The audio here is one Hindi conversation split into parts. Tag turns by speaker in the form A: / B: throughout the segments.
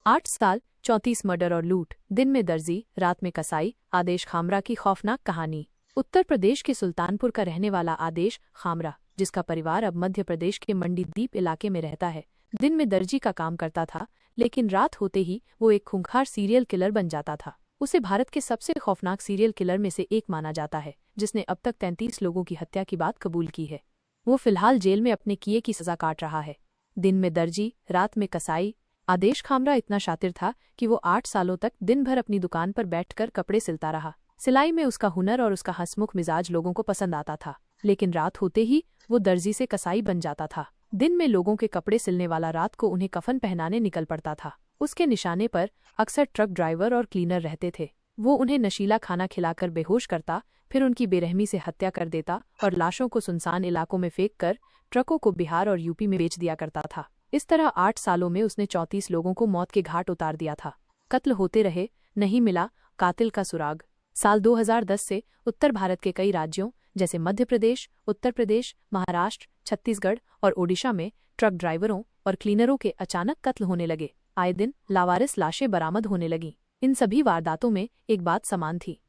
A: 8 साल, 34 मर्डर और लूट, दिन में दर्जी, रात में कसाई। आदेश खामरा की खौफनाक कहानी। उत्तर प्रदेश के सुल्तानपुर का रहने वाला आदेश खामरा, जिसका परिवार अब मध्य प्रदेश के मंडीदीप इलाके में रहता है, दिन में दर्जी का काम करता था, लेकिन रात होते ही वो एक खूंखार सीरियल किलर बन जाता था। उसे भारत के सबसे खौफनाक सीरियल किलर में से एक माना जाता है, जिसने अब तक 33 लोगों की हत्या की बात कबूल की है। वो फिलहाल जेल में अपने किए की सजा काट रहा है। दिन में दर्जी, रात में कसाई। आदेश खामरा इतना शातिर था कि वो 8 सालों तक दिन भर अपनी दुकान पर बैठकर कपड़े सिलता रहा। सिलाई में उसका हुनर और उसका हंसमुख मिजाज लोगों को पसंद आता था, लेकिन रात होते ही वो दर्जी से कसाई बन जाता था। दिन में लोगों के कपड़े सिलने वाला रात को उन्हें कफन पहनाने निकल पड़ता था। उसके निशाने पर अक्सर ट्रक ड्राइवर और क्लीनर रहते थे। वो उन्हें नशीला खाना खिलाकर बेहोश करता, फिर उनकी बेरहमी से हत्या कर देता और लाशों को सुनसान इलाकों में फेंक कर ट्रकों को बिहार और यूपी में बेच दिया करता था। इस तरह 8 सालों में उसने 34 लोगों को मौत के घाट उतार दिया था। कत्ल होते रहे, नहीं मिला कातिल का सुराग। साल 2010 से उत्तर भारत के कई राज्यों जैसे मध्य प्रदेश, उत्तर प्रदेश, महाराष्ट्र, छत्तीसगढ़ और ओडिशा में ट्रक ड्राइवरों और क्लीनरों के अचानक कत्ल होने लगे। आए दिन लावारिस लाशें बरामद होने लगीं। इन सभी वारदातों में एक बात समान थी,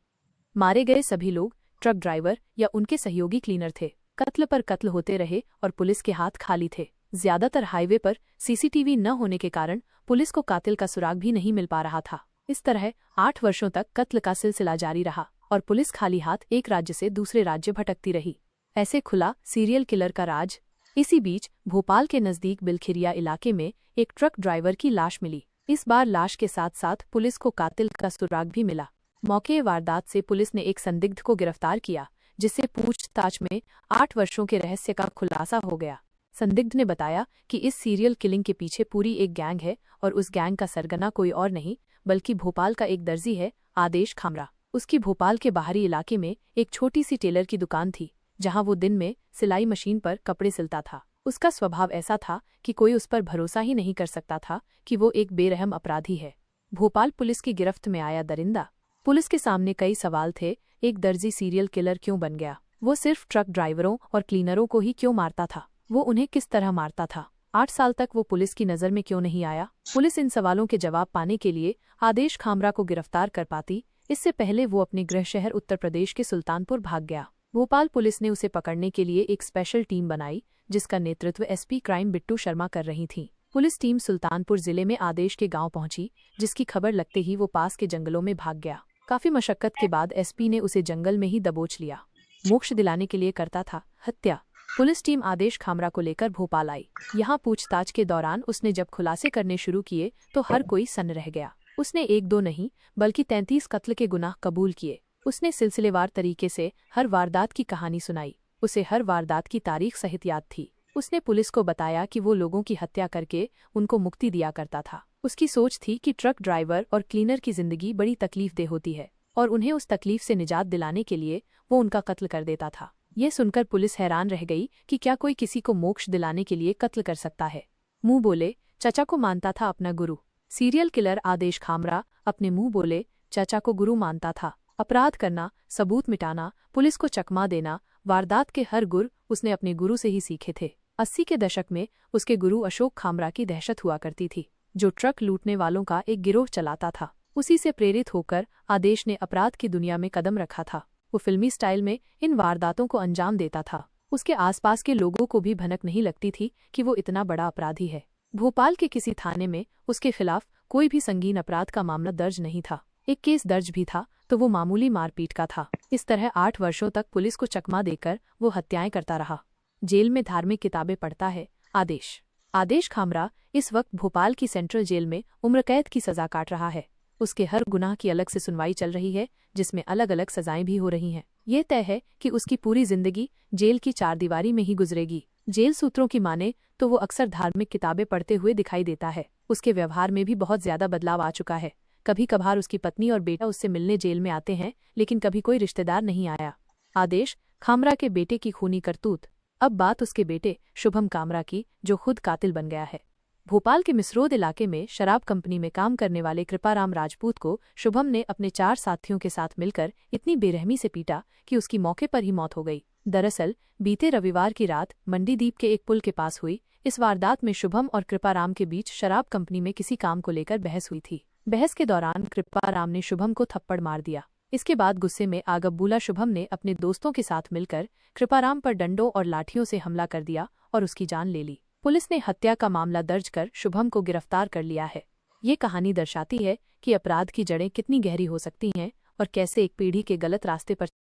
A: मारे गए सभी लोग ट्रक ड्राइवर या उनके सहयोगी क्लीनर थे। कत्ल पर कत्ल होते रहे और पुलिस के हाथ खाली थे। ज्यादातर हाईवे पर सीसीटीवी न होने के कारण पुलिस को कातिल का सुराग भी नहीं मिल पा रहा था। इस तरह 8 वर्षों तक कत्ल का सिलसिला जारी रहा और पुलिस खाली हाथ एक राज्य से दूसरे राज्य भटकती रही। ऐसे खुला सीरियल किलर का राज। इसी बीच भोपाल के नजदीक बिलखिरिया इलाके में एक ट्रक ड्राइवर की लाश मिली। इस बार लाश के साथ साथ पुलिस को कातिल का सुराग भी मिला। मौके वारदात से पुलिस ने एक संदिग्ध को गिरफ्तार किया, जिससे पूछताछ में 8 वर्षों के रहस्य का खुलासा हो गया। संदिग्ध ने बताया कि इस सीरियल किलिंग के पीछे पूरी एक गैंग है और उस गैंग का सरगना कोई और नहीं बल्कि भोपाल का एक दर्जी है, आदेश खामरा। उसकी भोपाल के बाहरी इलाके में एक छोटी सी टेलर की दुकान थी, जहां वो दिन में सिलाई मशीन पर कपड़े सिलता था। उसका स्वभाव ऐसा था कि कोई उस पर भरोसा ही नहीं कर सकता था कि वो एक बेरहम अपराधी है। भोपाल पुलिस की गिरफ्त में आया दरिंदा। पुलिस के सामने कई सवाल थे। एक दर्जी सीरियल किलर क्यों बन गया? वो सिर्फ ट्रक ड्राइवरों और क्लीनरों को ही क्यों मारता था? वो उन्हें किस तरह मारता था? 8 साल तक वो पुलिस की नज़र में क्यों नहीं आया? पुलिस इन सवालों के जवाब पाने के लिए आदेश खामरा को गिरफ्तार कर पाती, इससे पहले वो अपने गृह शहर उत्तर प्रदेश के सुल्तानपुर भाग गया। भोपाल पुलिस ने उसे पकड़ने के लिए एक स्पेशल टीम बनाई, जिसका नेतृत्व एसपी क्राइम बिट्टू शर्मा कर रही थी। पुलिस टीम सुल्तानपुर जिले में आदेश के गांव पहुंची, जिसकी खबर लगते ही वो पास के जंगलों में भाग गया। काफी मशक्कत के बाद एसपी ने उसे जंगल में ही दबोच लिया। मोक्ष दिलाने के लिए करता था हत्या। पुलिस टीम आदेश खामरा को लेकर भोपाल आई। यहाँ पूछताछ के दौरान उसने जब खुलासे करने शुरू किए तो हर कोई सन्न रह गया। उसने 1-2 नहीं बल्कि 33 कत्ल के गुनाह कबूल किए। उसने सिलसिलेवार तरीके से हर वारदात की कहानी सुनाई। उसे हर वारदात की तारीख सहित याद थी। उसने पुलिस को बताया कि वो लोगों की हत्या करके उनको मुक्ति दिया करता था। उसकी सोच थी कि ट्रक ड्राइवर और क्लीनर की जिंदगी बड़ी तकलीफदेह होती है और उन्हें उस तकलीफ से निजात दिलाने के लिए वो उनका कत्ल कर देता था। ये सुनकर पुलिस हैरान रह गई कि क्या कोई किसी को मोक्ष दिलाने के लिए कत्ल कर सकता है। मुंह बोले चचा को मानता था अपना गुरु। सीरियल किलर आदेश खामरा अपने मुंह बोले चचा को गुरु मानता था। अपराध करना, सबूत मिटाना, पुलिस को चकमा देना, वारदात के हर गुर उसने अपने गुरु से ही सीखे थे। 80 के दशक में उसके गुरु अशोक खामरा की दहशत हुआ करती थी, जो ट्रक लूटने वालों का एक गिरोह चलाता था। उसी से प्रेरित होकर आदेश ने अपराध की दुनिया में कदम रखा था। वो फिल्मी स्टाइल में इन वारदातों को अंजाम देता था। उसके आसपास के लोगों को भी भनक नहीं लगती थी कि वो इतना बड़ा अपराधी है। भोपाल के किसी थाने में उसके खिलाफ कोई भी संगीन अपराध का मामला दर्ज नहीं था। एक केस दर्ज भी था तो वो मामूली मारपीट का था। इस तरह 8 वर्षों तक पुलिस को चकमा देकर वो हत्याएं करता रहा। जेल में धार्मिक किताबें पढ़ता है आदेश खामरा इस वक्त भोपाल की सेंट्रल जेल में उम्र कैद की सजा काट रहा है। उसके हर गुनाह की अलग से सुनवाई चल रही है, जिसमें अलग अलग सजाएं भी हो रही हैं। ये तय है कि उसकी पूरी जिंदगी जेल की चारदीवारी में ही गुजरेगी। जेल सूत्रों की माने तो वो अक्सर धार्मिक किताबें पढ़ते हुए दिखाई देता है। उसके व्यवहार में भी बहुत ज्यादा बदलाव आ चुका है। कभी कभार उसकी पत्नी और बेटा उससे मिलने जेल में आते हैं, लेकिन कभी कोई रिश्तेदार नहीं आया। आदेश खामरा के बेटे की खूनी करतूत। अब बात उसके बेटे शुभम कामरा की, जो खुद कातिल बन गया है। भोपाल के मिसरोद इलाके में शराब कंपनी में काम करने वाले कृपाराम राजपूत को शुभम ने अपने 4 साथियों के साथ मिलकर इतनी बेरहमी से पीटा कि उसकी मौके पर ही मौत हो गई। दरअसल बीते रविवार की रात मंडीदीप के एक पुल के पास हुई इस वारदात में शुभम और कृपाराम के बीच शराब कंपनी में किसी काम को लेकर बहस हुई थी। बहस के दौरान कृपाराम ने शुभम को थप्पड़ मार दिया। इसके बाद गुस्से में आग बबूला शुभम ने अपने दोस्तों के साथ मिलकर कृपाराम पर डंडों और लाठियों से हमला कर दिया और उसकी जान ले ली। पुलिस ने हत्या का मामला दर्ज कर शुभम को गिरफ्तार कर लिया है। ये कहानी दर्शाती है कि अपराध की जड़ें कितनी गहरी हो सकती हैं और कैसे एक पीढ़ी के गलत रास्ते पर